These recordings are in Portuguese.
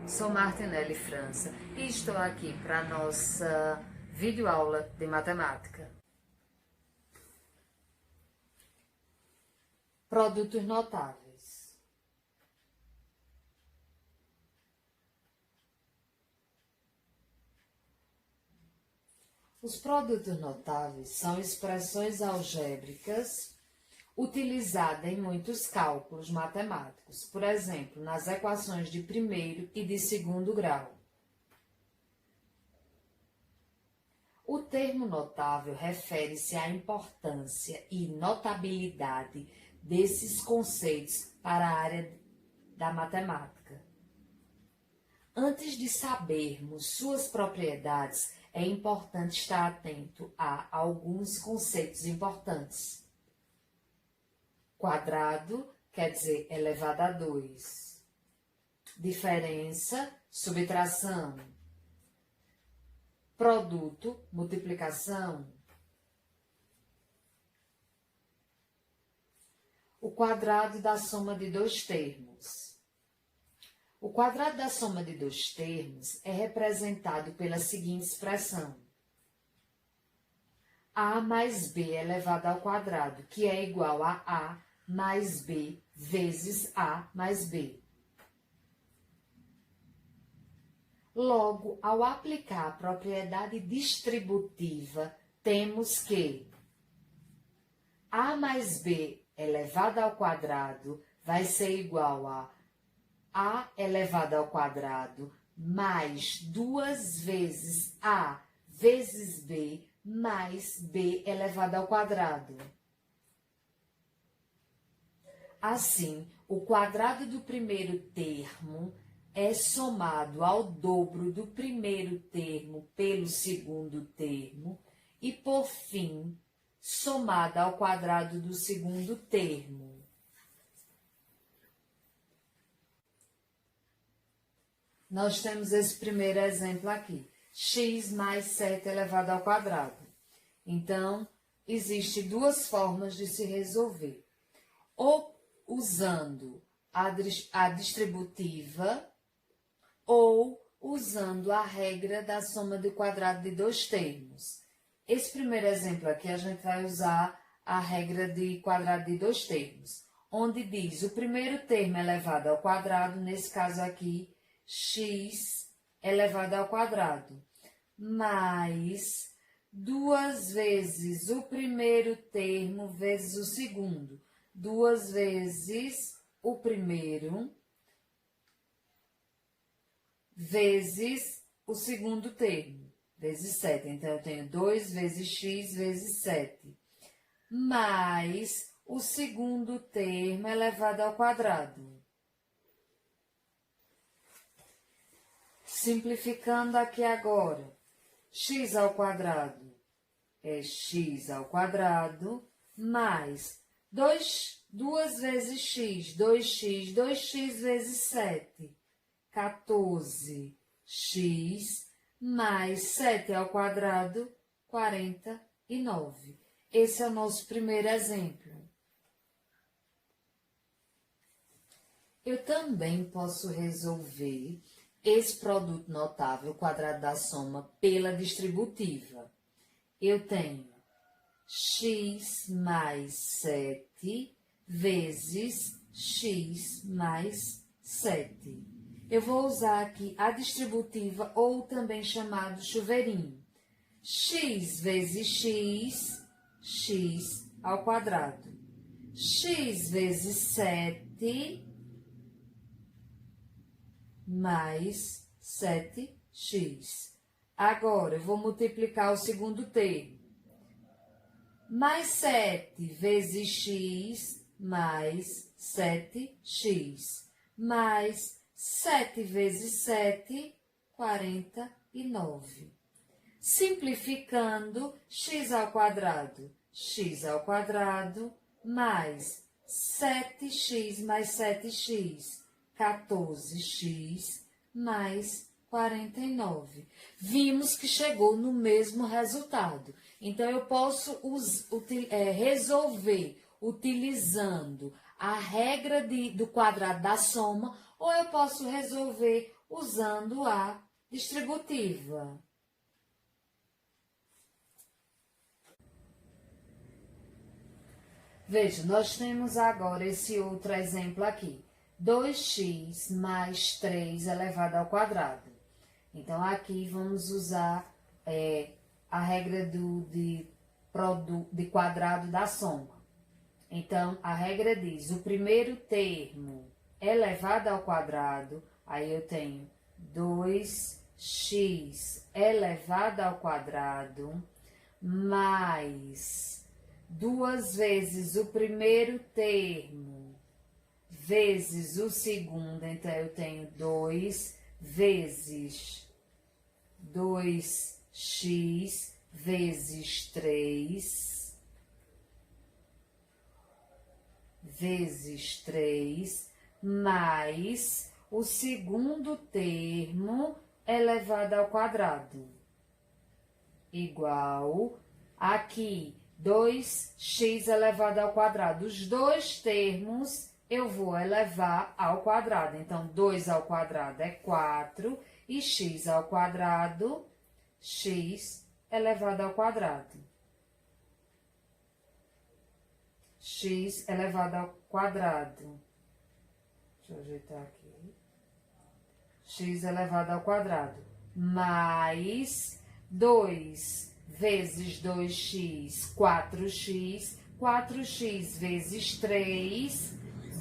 Sou Martinelli França e estou aqui para a nossa videoaula de matemática. Produtos notáveis. Os produtos notáveis são expressões algébricas utilizada em muitos cálculos matemáticos, por exemplo, nas equações de primeiro e de segundo grau. O termo notável refere-se à importância e notabilidade desses conceitos para a área da matemática. Antes de sabermos suas propriedades, é importante estar atento a alguns conceitos importantes. Quadrado quer dizer elevado a 2. Diferença, subtração. Produto, multiplicação. O quadrado da soma de dois termos. O quadrado da soma de dois termos é representado pela seguinte expressão: a mais b elevado ao quadrado, que é igual a mais b vezes a mais b. Logo, ao aplicar a propriedade distributiva, temos que a mais b elevado ao quadrado vai ser igual a elevado ao quadrado mais 2 vezes a vezes b mais b elevado ao quadrado. Assim, o quadrado do primeiro termo é somado ao dobro do primeiro termo pelo segundo termo e, por fim, somado ao quadrado do segundo termo. Nós temos esse primeiro exemplo aqui, x mais 7 elevado ao quadrado. Então, existem duas formas de se resolver. Ou usando a distributiva ou usando a regra da soma de quadrado de dois termos. Esse primeiro exemplo aqui a gente vai usar a regra de quadrado de dois termos, onde diz o primeiro termo elevado ao quadrado, nesse caso aqui, x elevado ao quadrado, mais 2 vezes o primeiro termo vezes o segundo. 2 vezes o primeiro vezes o segundo termo, vezes 7. Então, eu tenho 2 vezes x vezes 7, mais o segundo termo elevado ao quadrado. Simplificando aqui agora, x ao quadrado é x ao quadrado, mais 2 vezes x, 2x, 2x vezes 7, 14x, mais 7 ao quadrado, 49. Esse é o nosso primeiro exemplo. Eu também posso resolver esse produto notável, o quadrado da soma, pela distributiva. Eu tenho x mais 7 vezes x mais 7. Eu vou usar aqui a distributiva, ou também chamado chuveirinho. X vezes x, x ao quadrado. X vezes 7 mais 7x. Agora, eu vou multiplicar o segundo termo. Mais 7 vezes x mais 7x, mais 7 vezes 7, 49. Simplificando, x ao quadrado, mais 7x mais 7x, 14x, mais 49. Vimos que chegou no mesmo resultado. Então, eu posso resolver utilizando a regra do quadrado da soma ou eu posso resolver usando a distributiva. Veja, nós temos agora esse outro exemplo aqui. 2x mais 3 elevado ao quadrado. Então, aqui vamos usar a regra de quadrado da soma. Então, a regra diz, o primeiro termo elevado ao quadrado, aí eu tenho 2x elevado ao quadrado, mais 2 vezes o primeiro termo, vezes o segundo, então eu tenho 2 vezes 2x vezes 3, vezes 3, mais o segundo termo elevado ao quadrado, igual aqui 2x elevado ao quadrado. Os dois termos eu vou elevar ao quadrado. Então, 2 ao quadrado é 4 e x ao quadrado, x elevado ao quadrado. X elevado ao quadrado. Deixa eu ajeitar aqui. X elevado ao quadrado. Mais 2 vezes 2x, 4x. 4x vezes 3,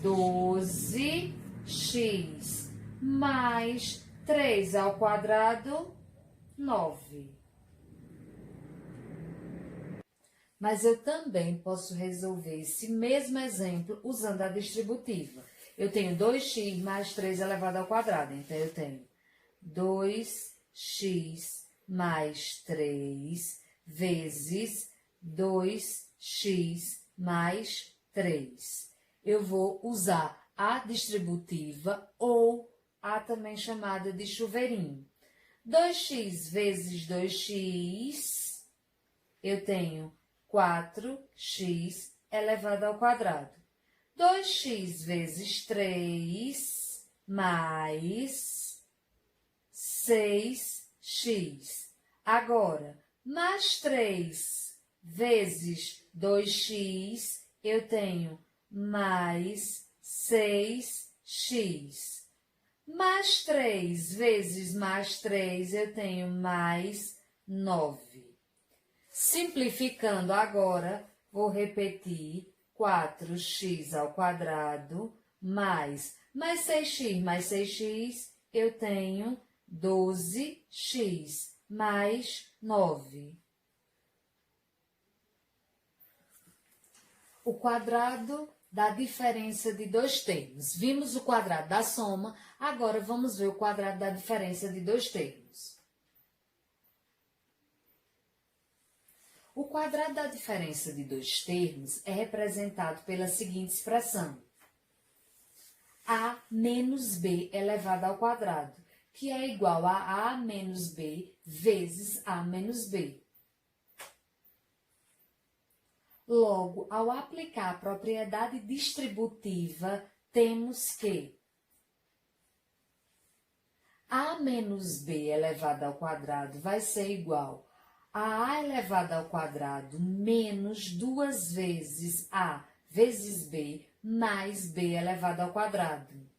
12x. Mais 3 ao quadrado, 9. Mas eu também posso resolver esse mesmo exemplo usando a distributiva. Eu tenho 2x mais 3 elevado ao quadrado. Então, eu tenho 2x mais 3 vezes 2x mais 3. Eu vou usar a distributiva ou a também chamada de chuveirinho. 2x vezes 2x, eu tenho 4x elevado ao quadrado. 2x vezes 3 mais 6x. Agora, mais 3 vezes 2x, eu tenho mais 6x. Mais 3 vezes mais 3, eu tenho mais 9. Simplificando agora, vou repetir 4x ao quadrado mais 6x, eu tenho 12x mais 9. O quadrado da diferença de dois termos. Vimos o quadrado da soma, agora vamos ver o quadrado da diferença de dois termos. O quadrado da diferença de dois termos é representado pela seguinte expressão: a menos b elevado ao quadrado, que é igual a a menos b vezes a menos b. Logo, ao aplicar a propriedade distributiva, temos que a menos b elevado ao quadrado vai ser igual a elevado ao quadrado menos 2 vezes a vezes b mais b elevado ao quadrado.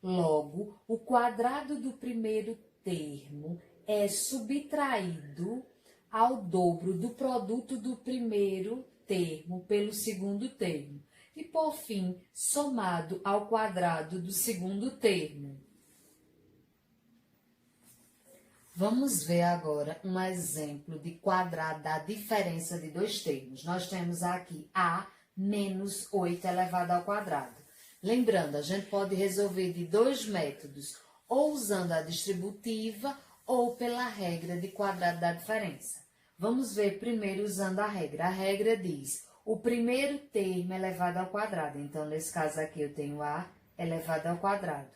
Logo, o quadrado do primeiro termo é subtraído ao dobro do produto do primeiro termo pelo segundo termo e, por fim, somado ao quadrado do segundo termo. Vamos ver agora um exemplo de quadrado da diferença de dois termos. Nós temos aqui a menos 8 elevado ao quadrado. Lembrando, a gente pode resolver de dois métodos, ou usando a distributiva ou pela regra de quadrado da diferença. Vamos ver primeiro usando a regra. A regra diz o primeiro termo elevado ao quadrado. Então, nesse caso aqui, eu tenho a elevado ao quadrado.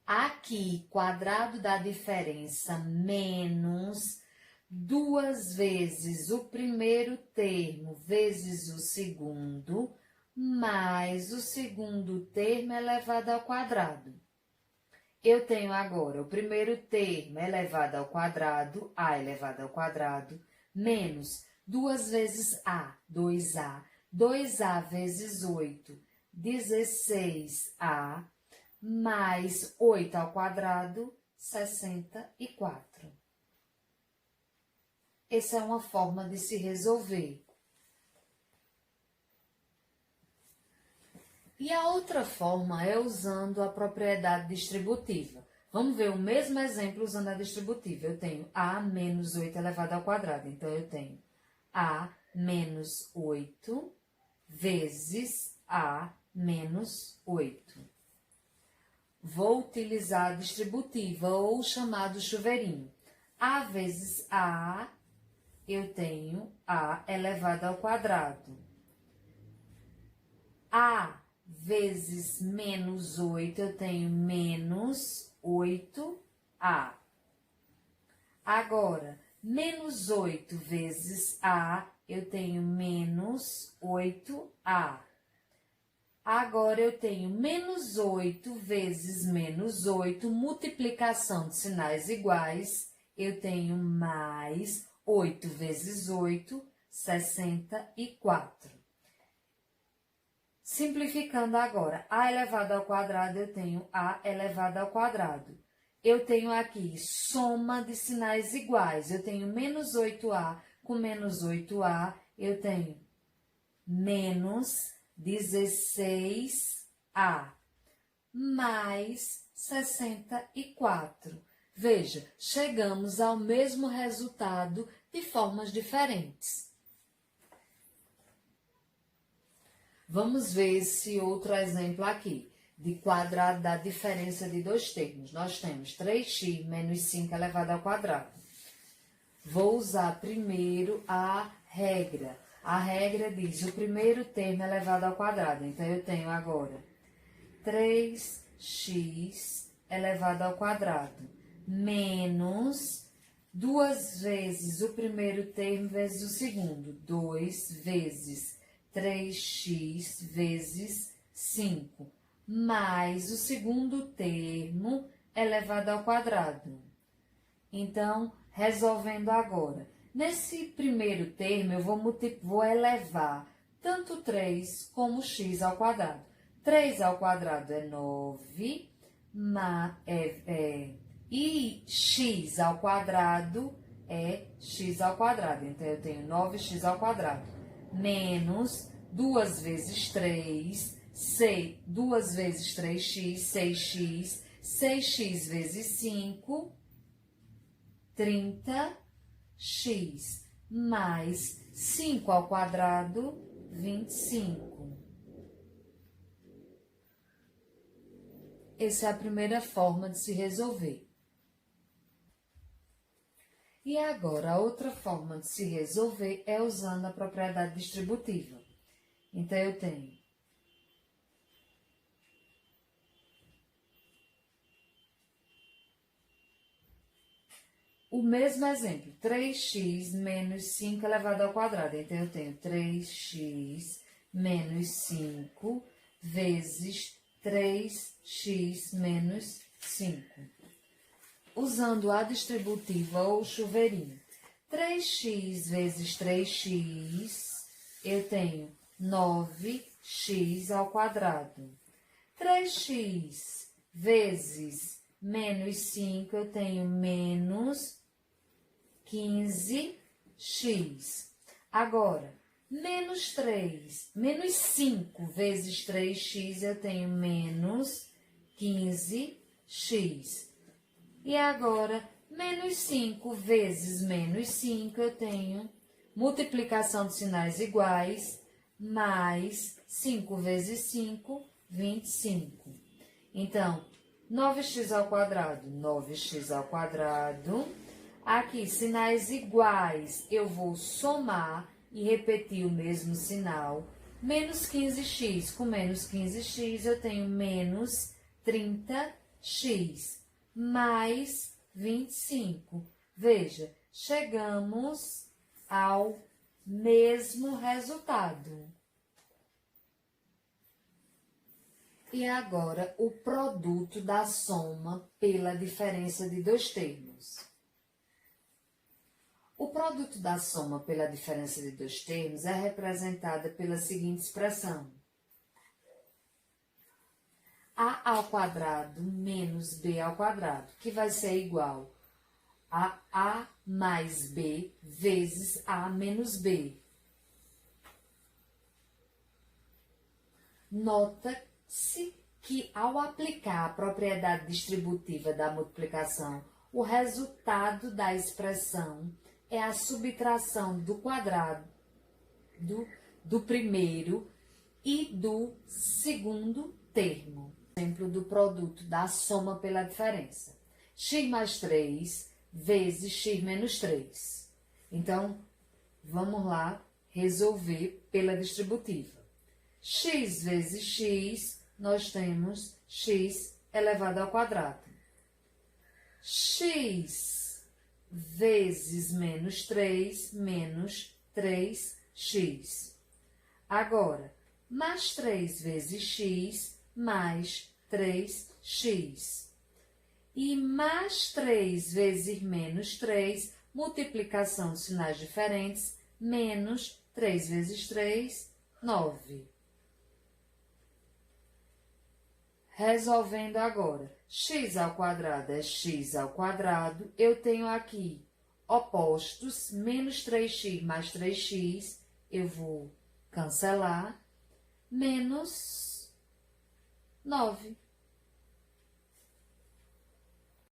Aqui, quadrado da diferença menos 2 vezes o primeiro termo vezes o segundo, mais o segundo termo elevado ao quadrado. Eu tenho agora o primeiro termo elevado ao quadrado, a elevado ao quadrado, menos 2 vezes a, 2a, 2a vezes 8, 16a, mais 8 ao quadrado, 64. Essa é uma forma de se resolver. E a outra forma é usando a propriedade distributiva. Vamos ver o mesmo exemplo usando a distributiva. Eu tenho a menos 8 elevado ao quadrado. Então, eu tenho a menos 8 vezes a menos 8. Vou utilizar a distributiva ou o chamado chuveirinho. A vezes a, eu tenho a elevado ao quadrado. A vezes menos 8, eu tenho menos 8a. Agora, menos 8 vezes a, eu tenho menos 8a. Agora, eu tenho menos 8 vezes menos 8, multiplicação de sinais iguais, eu tenho mais 8 vezes 8, 64. Simplificando agora, a elevado ao quadrado, eu tenho a elevado ao quadrado. Eu tenho aqui soma de sinais iguais. Eu tenho menos 8a com menos 8a, eu tenho menos 16a, mais 64. Veja, chegamos ao mesmo resultado de formas diferentes. Vamos ver esse outro exemplo aqui, de quadrado da diferença de dois termos. Nós temos 3x menos 5 elevado ao quadrado. Vou usar primeiro a regra. A regra diz o primeiro termo elevado ao quadrado. Então, eu tenho agora 3x elevado ao quadrado menos 2 vezes o primeiro termo vezes o segundo. 2 vezes 3x vezes 5, mais o segundo termo elevado ao quadrado. Então, resolvendo agora. Nesse primeiro termo, eu vou elevar tanto 3 como x ao quadrado. 3 ao quadrado é 9, e x ao quadrado é x ao quadrado. Então, eu tenho 9x ao quadrado. Menos 2 vezes 3, 2 vezes 3x, 6x, 6x vezes 5, 30x, mais 5 ao quadrado, 25. Essa é a primeira forma de se resolver. E agora, a outra forma de se resolver é usando a propriedade distributiva. Então, eu tenho o mesmo exemplo, 3x menos 5 elevado ao quadrado. Então, eu tenho 3x menos 5 vezes 3x menos 5. Usando a distributiva ou o chuveirinho. 3x vezes 3x, eu tenho 9x ao quadrado. 3x vezes menos 5, eu tenho menos 15x. Agora, menos 5 vezes 3x, eu tenho menos 15x. E agora, menos 5 vezes menos 5, eu tenho multiplicação de sinais iguais, mais 5 vezes 5, 25. Então, 9x ao quadrado, 9x ao quadrado. Aqui, sinais iguais, eu vou somar e repetir o mesmo sinal. Menos 15x com menos 15x, eu tenho menos 30x. Mais 25. Veja, chegamos ao mesmo resultado. E agora, o produto da soma pela diferença de dois termos. O produto da soma pela diferença de dois termos é representada pela seguinte expressão: a ao quadrado menos b ao quadrado, que vai ser igual a mais b vezes a menos b. Nota-se que, ao aplicar a propriedade distributiva da multiplicação, o resultado da expressão é a subtração do quadrado do primeiro e do segundo termo. Exemplo do produto da soma pela diferença. X mais 3 vezes x menos 3. Então, vamos lá resolver pela distributiva. X vezes x, nós temos x elevado ao quadrado. X vezes menos 3, menos 3x. Agora, mais 3 vezes x, mais 3x. E mais 3 vezes menos 3, multiplicação de sinais diferentes, menos 3 vezes 3, 9. Resolvendo agora, x ao quadrado é x ao quadrado, eu tenho aqui opostos, menos 3x mais 3x, eu vou cancelar, menos 9.